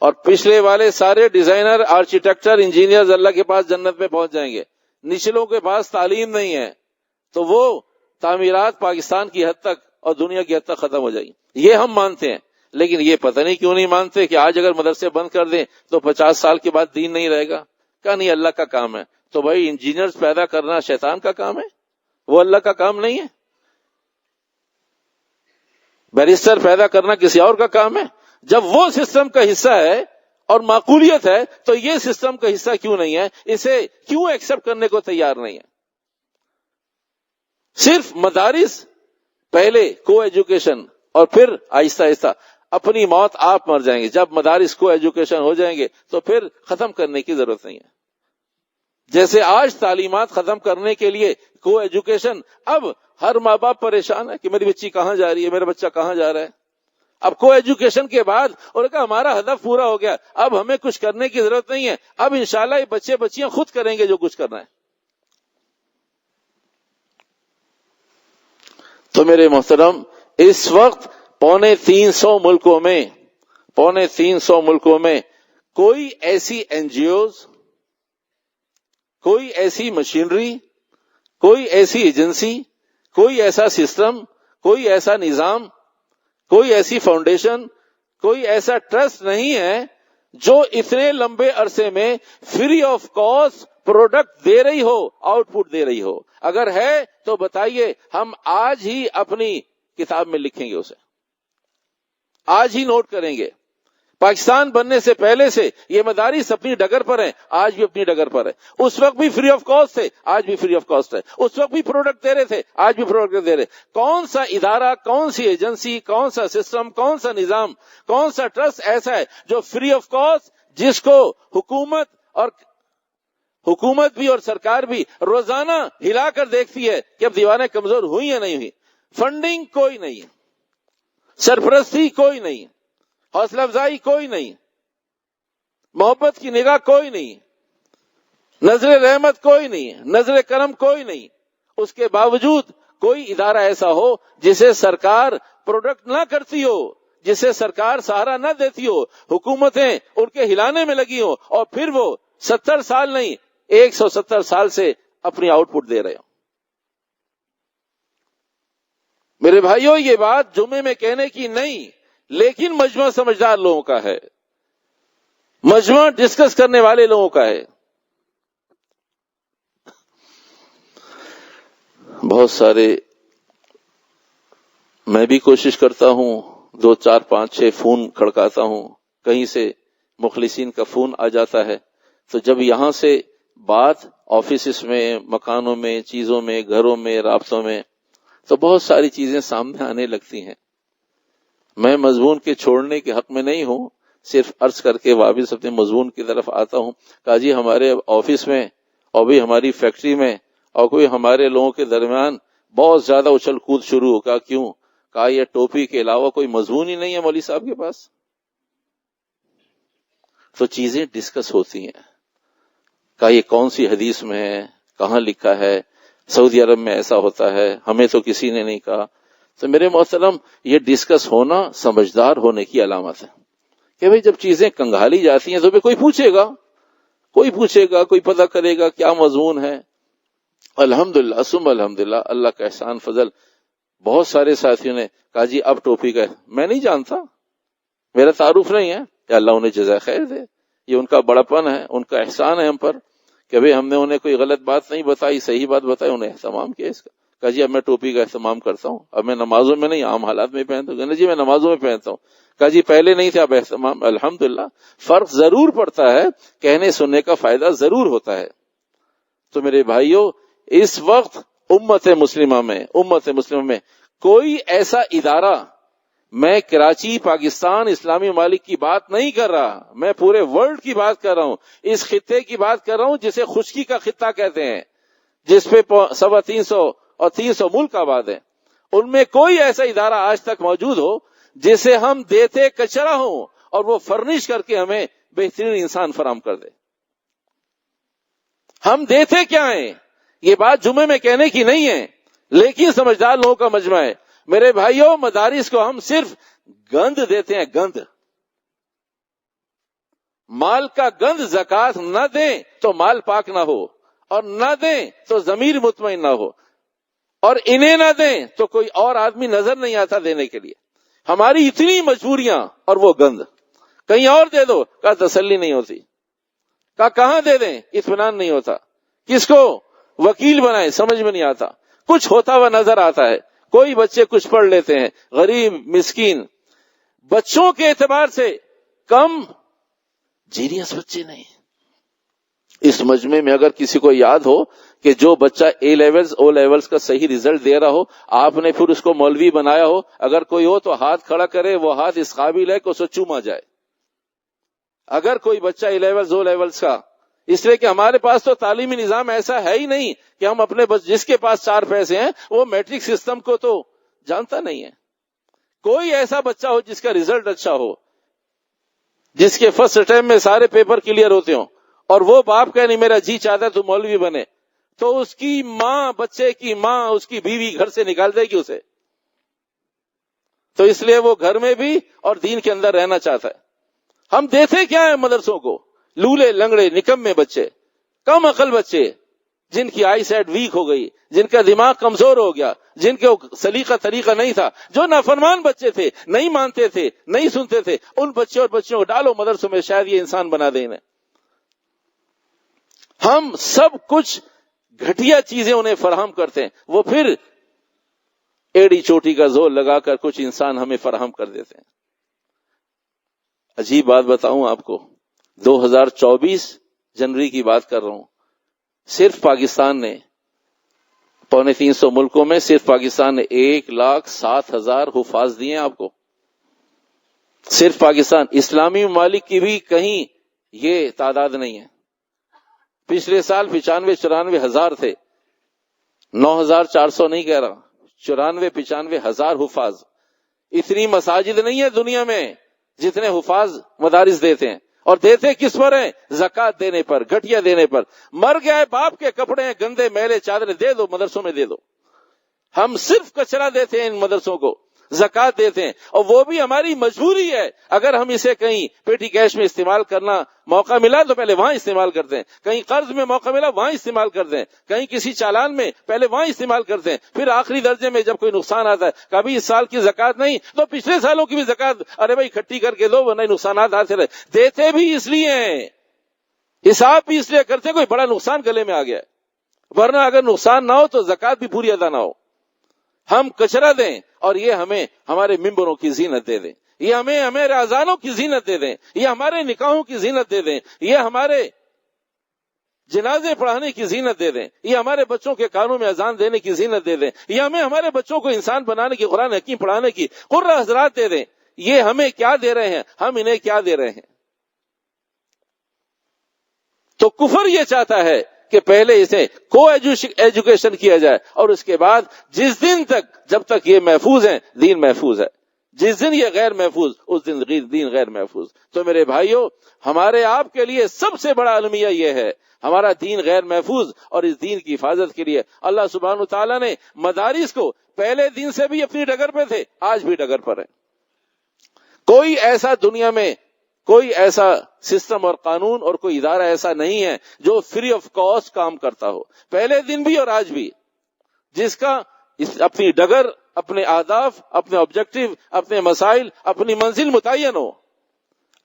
اور پچھلے والے سارے ڈیزائنر، آرکیٹیکچر، انجینئرز اللہ کے پاس جنت میں پہنچ جائیں گے. نچلوں کے پاس تعلیم نہیں ہے تو وہ تعمیرات پاکستان کی حد تک اور دنیا کی حد تک ختم ہو جائیں گی. یہ ہم مانتے ہیں، لیکن یہ پتہ نہیں کیوں نہیں مانتے کہ آج اگر مدرسے بند کر دیں تو 50 سال کے بعد دین نہیں رہے گا. کہا نہیں، اللہ کا کام ہے. تو بھائی انجینئرز پیدا کرنا شیطان کا کام ہے، وہ اللہ کا کام نہیں ہے. بیرسٹر پیدا کرنا کسی اور کا کام ہے. جب وہ سسٹم کا حصہ ہے اور معقولیت ہے تو یہ سسٹم کا حصہ کیوں نہیں ہے؟ اسے کیوں ایکسپٹ کرنے کو تیار نہیں ہے؟ صرف مدارس پہلے کو ایجوکیشن اور پھر آہستہ آہستہ اپنی موت آپ مر جائیں گے. جب مدارس کو ایجوکیشن ہو جائیں گے تو پھر ختم کرنے کی ضرورت نہیں ہے. جیسے آج تعلیمات ختم کرنے کے لیے کو ایجوکیشن، اب ہر ماں باپ پریشان ہے کہ میری بچی کہاں جا رہی ہے، میرا بچہ کہاں جا رہا ہے. اب کو ایجوکیشن کے بعد اور کہا ہمارا ہدف پورا ہو گیا، اب ہمیں کچھ کرنے کی ضرورت نہیں ہے، اب انشاءاللہ یہ بچے بچیاں خود کریں گے جو کچھ کرنا ہے. تو میرے محترم، اس وقت 350 ملکوں میں کوئی ایسی این جی اوز، کوئی ایسی مشینری، کوئی ایسی ایجنسی، کوئی ایسا سسٹم، کوئی ایسا نظام، کوئی ایسی فاؤنڈیشن، کوئی ایسا ٹرسٹ نہیں ہے جو اتنے لمبے عرصے میں فری آف کاسٹ پروڈکٹ دے رہی ہو، آؤٹ پٹ دے رہی ہو. اگر ہے تو بتائیے، ہم آج ہی اپنی کتاب میں لکھیں گے، اسے آج ہی نوٹ کریں گے. پاکستان بننے سے پہلے سے یہ مدارس اپنی ڈگر پر ہیں، آج بھی اپنی ڈگر پر ہے. اس وقت بھی فری آف کاسٹ تھے، آج بھی فری آف کاسٹ ہے. اس وقت بھی پروڈکٹ دے رہے تھے، آج بھی پروڈکٹ دے رہے. کون سا ادارہ، کون سی ایجنسی، کون سا سسٹم، کون سا نظام، کون سا ٹرسٹ ایسا ہے جو فری آف کاسٹ، جس کو حکومت بھی اور سرکار بھی روزانہ ہلا کر دیکھتی ہے کہ اب دیواریں کمزور ہوئی یا نہیں ہوئی. فنڈنگ کوئی نہیں، سرپرستی کوئی نہیں، حوصلہ افزائی کوئی نہیں، محبت کی نگاہ کوئی نہیں، نظر رحمت کوئی نہیں، نظر کرم کوئی نہیں. اس کے باوجود کوئی ادارہ ایسا ہو جسے سرکار پروڈکٹ نہ کرتی ہو، جسے سرکار سہارا نہ دیتی ہو، حکومتیں ان کے ہلانے میں لگی ہو، اور پھر وہ 70 سال نہیں 170 سال سے اپنی آؤٹ پٹ دے رہے ہو. میرے بھائیوں، یہ بات جمعے میں کہنے کی نہیں، لیکن مجمع سمجھدار لوگوں کا ہے، مجمع ڈسکس کرنے والے لوگوں کا ہے. بہت سارے، میں بھی کوشش کرتا ہوں 2 4 5 6 فون کھڑکاتا ہوں، کہیں سے مخلصین کا فون آ جاتا ہے. تو جب یہاں سے بات آفیسز میں، مکانوں میں، چیزوں میں، گھروں میں، رابطوں میں، تو بہت ساری چیزیں سامنے آنے لگتی ہیں. میں مضمون کے چھوڑنے کے حق میں نہیں ہوں، صرف عرض کر کے واپس اپنے مضمون کی طرف آتا ہوں. کہا جی ہمارے آفس میں اور بھی ہماری فیکٹری میں اور کوئی ہمارے لوگوں کے درمیان بہت زیادہ اچھل کود شروع ہو. کہا کیوں؟ کہا یہ ٹوپی کے علاوہ کوئی مضمون ہی نہیں ہے مولوی صاحب کے پاس. تو چیزیں ڈسکس ہوتی ہیں. کہا یہ کون سی حدیث میں ہے، کہاں لکھا ہے، سعودی عرب میں ایسا ہوتا ہے، ہمیں تو کسی نے نہیں کہا. تو میرے محترم، یہ ڈسکس ہونا سمجھدار ہونے کی علامت ہے کہ بھئی جب چیزیں کنگھالی جاتی ہیں تو بھی کوئی پوچھے گا، کوئی پتہ کرے گا کیا مضمون ہے. الحمدللہ ثم الحمدللہ، اللہ کا احسان فضل. بہت سارے ساتھیوں نے کہا جی اب ٹوپی کا میں نہیں جانتا، میرا تعارف نہیں ہے، یا اللہ انہیں جزائے خیر دے. یہ ان کا بڑپن ہے، ان کا احسان ہے ہم پر کہ بھئی ہم نے انہیں کوئی غلط بات نہیں بتائی، صحیح بات بتائی، انہیں اہتمام کیا اس کا. کہا جی اب میں ٹوپی کا اہتمام کرتا ہوں، اب میں نمازوں میں نہیں، عام حالات میں پہنتا ہوں. کہنا جی میں نمازوں میں پہنتا ہوں. کہا جی پہلے نہیں تھا، اب اہتمام. الحمدللہ، فرق ضرور پڑتا ہے، کہنے سننے کا فائدہ ضرور ہوتا ہے. تو میرے بھائیوں، اس وقت امت مسلمہ میں کوئی ایسا ادارہ، میں کراچی پاکستان اسلامی ممالک کی بات نہیں کر رہا، میں پورے ورلڈ کی بات کر رہا ہوں، اس خطے کی بات کر رہا ہوں جسے خشکی کا خطہ کہتے ہیں، جس پہ 350 اور 300 ملک آباد ہیں. ان میں کوئی ایسا ادارہ آج تک موجود ہو جسے ہم دیتے کچرا ہوں اور وہ فرنش کر کے ہمیں بہترین انسان فراہم کر دے. ہم دیتے کیا ہیں؟ یہ بات جمعے میں کہنے کی نہیں ہے، لیکن سمجھدار لوگوں کا مجمع ہے. میرے بھائیوں، مدارس کو ہم صرف گند دیتے ہیں، گند. مال کا گند زکوٰۃ نہ دیں تو مال پاک نہ ہو، اور نہ دیں تو ضمیر مطمئن نہ ہو، اور انہیں نہ دیں تو کوئی اور آدمی نظر نہیں آتا دینے کے لیے. ہماری اتنی مجبوریاں اور وہ گند. کہیں اور دے دو، کہا تسلی نہیں ہوتی. کہاں دے دیں، اطمینان نہیں ہوتا. کس کو وکیل بنائے سمجھ میں نہیں آتا. کچھ ہوتا ہوا نظر آتا ہے، کوئی بچے کچھ پڑھ لیتے ہیں، غریب مسکین. بچوں کے اعتبار سے کم جینیس بچے نہیں. اس مجمع میں اگر کسی کو یاد ہو کہ جو بچہ اے لیولز او لیولز کا صحیح ریزلٹ دے رہا ہو، آپ نے پھر اس کو مولوی بنایا ہو، اگر کوئی ہو تو ہاتھ کھڑا کرے. وہ ہاتھ اس قابل ہے کہ اسے چوما جائے. اگر کوئی بچہ اے لیولز او لیولز کا، اس لیے کہ ہمارے پاس تو تعلیمی نظام ایسا ہے ہی نہیں کہ ہم اپنے جس کے پاس 4 پیسے ہیں وہ میٹرک سسٹم کو تو جانتا نہیں ہے. کوئی ایسا بچہ ہو جس کا ریزلٹ اچھا ہو، جس کے فرسٹ اٹیمپٹ میں سارے پیپر کلیئر ہوتے ہوں، اور وہ باپ کہے نہیں میرا جی چاہتا ہے تو مولوی بنے، تو اس کی ماں، بچے کی ماں، اس کی بیوی گھر سے نکال دے گی اسے. تو اس لیے وہ گھر میں بھی اور دین کے اندر رہنا چاہتا ہے. ہم دیتے کیا ہیں مدرسوں کو؟ لولے لنگڑے نکمے بچے، کم عقل بچے، جن کی آئی سائٹ ویک ہو گئی، جن کا دماغ کمزور ہو گیا، جن کے سلیقہ طریقہ نہیں تھا، جو نافرمان بچے تھے، نہیں مانتے تھے، نہیں سنتے تھے. ان بچے اور بچوں کو ڈالو مدرسوں میں، شاید یہ انسان بنا دیں. ہم سب کچھ گھٹیا چیزیں انہیں فراہم کرتے ہیں، وہ پھر ایڑی چوٹی کا زور لگا کر کچھ انسان ہمیں فراہم کر دیتے ہیں. عجیب بات بتاؤں آپ کو، 2024 جنوری کی بات کر رہا ہوں، صرف پاکستان نے 250 ملکوں میں صرف پاکستان نے 1,07,000 حفاظ دیے ہیں آپ کو، صرف پاکستان۔ اسلامی ممالک کی بھی کہیں یہ تعداد نہیں ہے۔ پچھلے سال 95-94 ہزار تھے، 9,400 نہیں کہہ رہا، 94-95 ہزار حفاظ۔ اتنی مساجد نہیں ہے دنیا میں جتنے حفاظ مدارس دیتے ہیں، اور دیتے کس پر ہیں؟ زکوٰۃ دینے پر، گھٹیا دینے پر۔ مر گئے باپ کے کپڑے ہیں، گندے میلے چادریں دے دو، مدرسوں میں دے دو۔ ہم صرف کچرا دیتے ہیں ان مدرسوں کو، زکوٰۃ دیتے ہیں، اور وہ بھی ہماری مجبوری ہے۔ اگر ہم اسے کہیں پیٹی کیش میں استعمال کرنا موقع ملا تو پہلے وہاں استعمال کرتے ہیں، کہیں قرض میں موقع ملا وہاں استعمال کرتے ہیں، کہیں کسی چالان میں پہلے وہاں استعمال کرتے ہیں، پھر آخری درجے میں جب کوئی نقصان آتا ہے، کبھی اس سال کی زکوٰۃ نہیں تو پچھلے سالوں کی بھی زکوٰۃ، ارے بھائی اکٹھی کر کے دو ورنہ نقصانات آتے رہے۔ دیتے بھی اس لیے ہیں، حساب بھی اس لیے کرتے کوئی بڑا نقصان گلے میں آ گیا ہے، ورنہ اگر نقصان نہ ہو تو زکوٰۃ بھی پوری ادا نہ ہو۔ ہم کچرا دیں اور یہ ہمیں ہمارے ممبروں کی زینت دے دیں، یہ ہمیں ہمارے اذانوں کی زینت دے دیں، یہ ہمارے نکاحوں کی زینت دے دیں، یہ ہمارے جنازے پڑھانے کی زینت دے دیں، یہ ہمارے بچوں کے کانوں میں اذان دینے کی زینت دے دیں، یہ ہمیں ہمارے بچوں کو انسان بنانے کی، قرآن حکیم پڑھانے کی قرہ حضرات دے دیں۔ یہ ہمیں کیا دے رہے ہیں؟ ہم انہیں کیا دے رہے ہیں؟ تو کفر یہ چاہتا ہے کہ پہلے اسے کو ایجوکیشن کیا جائے، اور اس کے بعد جس دن تک، جب تک یہ محفوظ ہیں دین محفوظ ہے، جس دن یہ غیر محفوظ اس دن دین غیر محفوظ۔ تو میرے بھائیوں، ہمارے آپ کے لیے سب سے بڑا المیہ یہ ہے، ہمارا دین غیر محفوظ، اور اس دین کی حفاظت کے لیے اللہ سبحانہ وتعالیٰ نے مدارس کو پہلے دن سے بھی اپنی ڈگر پہ تھے، آج بھی ڈگر پر ہے۔ کوئی ایسا دنیا میں کوئی ایسا سسٹم اور قانون اور کوئی ادارہ ایسا نہیں ہے جو فری آف کاسٹ کام کرتا ہو، پہلے دن بھی اور آج بھی، جس کا اپنی ڈگر، اپنے اہداف، اپنے آبجیکٹو، اپنے مسائل، اپنی منزل متعین ہو۔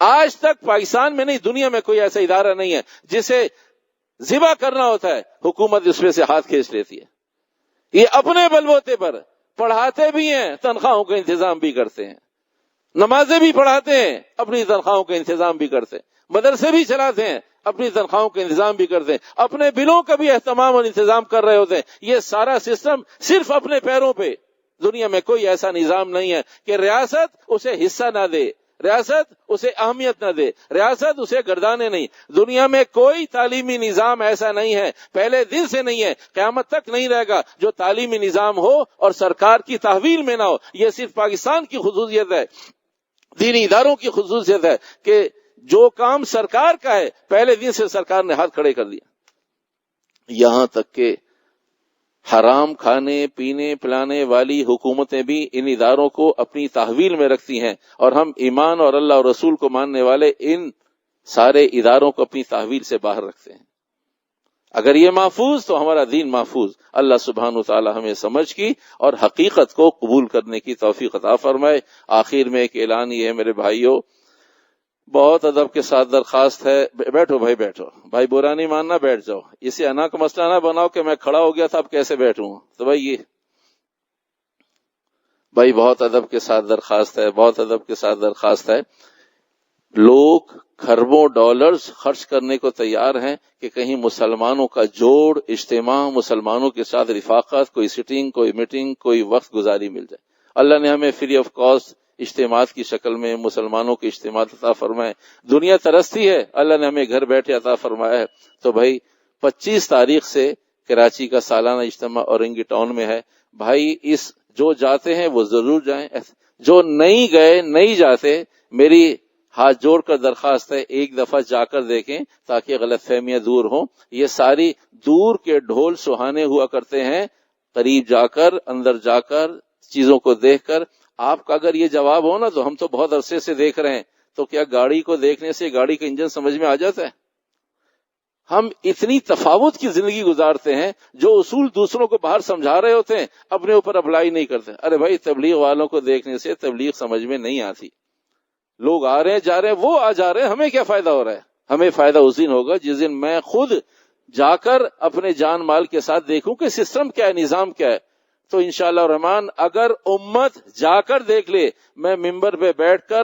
آج تک پاکستان میں نہیں، دنیا میں کوئی ایسا ادارہ نہیں ہے جسے ذبح کرنا ہوتا ہے حکومت اس میں سے ہاتھ کھینچ لیتی ہے۔ یہ اپنے بلبوتے پر پڑھاتے بھی ہیں، تنخواہوں کا انتظام بھی کرتے ہیں، نمازیں بھی پڑھاتے ہیں، اپنی تنخواہوں کا انتظام بھی کرتے ہیں، مدرسے بھی چلاتے ہیں، اپنی تنخواہوں کا انتظام بھی کرتے ہیں، اپنے بلوں کا بھی اہتمام اور انتظام کر رہے ہوتے ہیں۔ یہ سارا سسٹم صرف اپنے پیروں پہ۔ دنیا میں کوئی ایسا نظام نہیں ہے کہ ریاست اسے حصہ نہ دے، ریاست اسے اہمیت نہ دے، ریاست اسے گردانے نہیں۔ دنیا میں کوئی تعلیمی نظام ایسا نہیں ہے، پہلے دن سے نہیں ہے، قیامت تک نہیں رہے گا، جو تعلیمی نظام ہو اور سرکار کی تحویل میں نہ ہو۔ یہ صرف پاکستان کی خصوصیت ہے، دینی اداروں کی خصوصیت ہے کہ جو کام سرکار کا ہے پہلے دن سے سرکار نے ہاتھ کھڑے کر دیا۔ یہاں تک کہ حرام کھانے پینے پلانے والی حکومتیں بھی ان اداروں کو اپنی تحویل میں رکھتی ہیں، اور ہم ایمان اور اللہ اور رسول کو ماننے والے ان سارے اداروں کو اپنی تحویل سے باہر رکھتے ہیں۔ اگر یہ محفوظ تو ہمارا دین محفوظ۔ اللہ سبحانہ وتعالی ہمیں سمجھ کی اور حقیقت کو قبول کرنے کی توفیق عطا فرمائے۔ آخر میں ایک اعلان یہ ہے میرے بھائیوں، بہت ادب کے ساتھ درخواست ہے، بیٹھو بھائی بیٹھو، بھائی برا نہیں ماننا، بیٹھ جاؤ، اسے انا کا مسئلہ نہ بناؤ کہ میں کھڑا ہو گیا تھا اب کیسے بیٹھوں۔ تو بھائی بہت ادب کے ساتھ درخواست ہے، بہت ادب کے ساتھ درخواست ہے، لوگ کھربوں ڈالرز خرچ کرنے کو تیار ہیں کہ کہیں مسلمانوں کا جوڑ، اجتماع، مسلمانوں کے ساتھ رفاقت، کوئی سٹنگ، کوئی میٹنگ، کوئی وقت گزاری مل جائے۔ اللہ نے ہمیں فری آف کاسٹ اجتماعات کی شکل میں مسلمانوں کے اجتماعات عطا فرمائے۔ دنیا ترستی ہے، اللہ نے ہمیں گھر بیٹھے عطا فرمایا ہے۔ تو بھائی 25 تاریخ سے کراچی کا سالانہ اجتماع اورنگی ٹاؤن میں ہے، بھائی اس جو جاتے ہیں وہ ضرور جائیں، جو نہیں گئے نہیں جاتے، میری ہاتھ جوڑ کر درخواست ہے ایک دفعہ جا کر دیکھیں تاکہ غلط فہمیاں دور ہوں۔ یہ ساری دور کے ڈھول سہانے ہوا کرتے ہیں، قریب جا کر، اندر جا کر، چیزوں کو دیکھ کر۔ آپ کا اگر یہ جواب ہو نا تو ہم تو بہت عرصے سے دیکھ رہے ہیں، تو کیا گاڑی کو دیکھنے سے گاڑی کا انجن سمجھ میں آ جاتا ہے؟ ہم اتنی تفاوت کی زندگی گزارتے ہیں، جو اصول دوسروں کو باہر سمجھا رہے ہوتے ہیں اپنے اوپر اپلائی نہیں کرتے۔ ارے بھائی تبلیغ والوں کو دیکھنے سے تبلیغ سمجھ میں نہیں آتی، لوگ آ رہے ہیں جا رہے ہیں، وہ آ جا رہے ہیں، ہمیں کیا فائدہ ہو رہا ہے؟ ہمیں فائدہ اس دن ہوگا جس دن میں خود جا کر اپنے جان مال کے ساتھ دیکھوں کہ سسٹم کیا ہے، نظام کیا ہے۔ تو انشاءاللہ الرحمن اگر امت جا کر دیکھ لے، میں ممبر پہ بیٹھ کر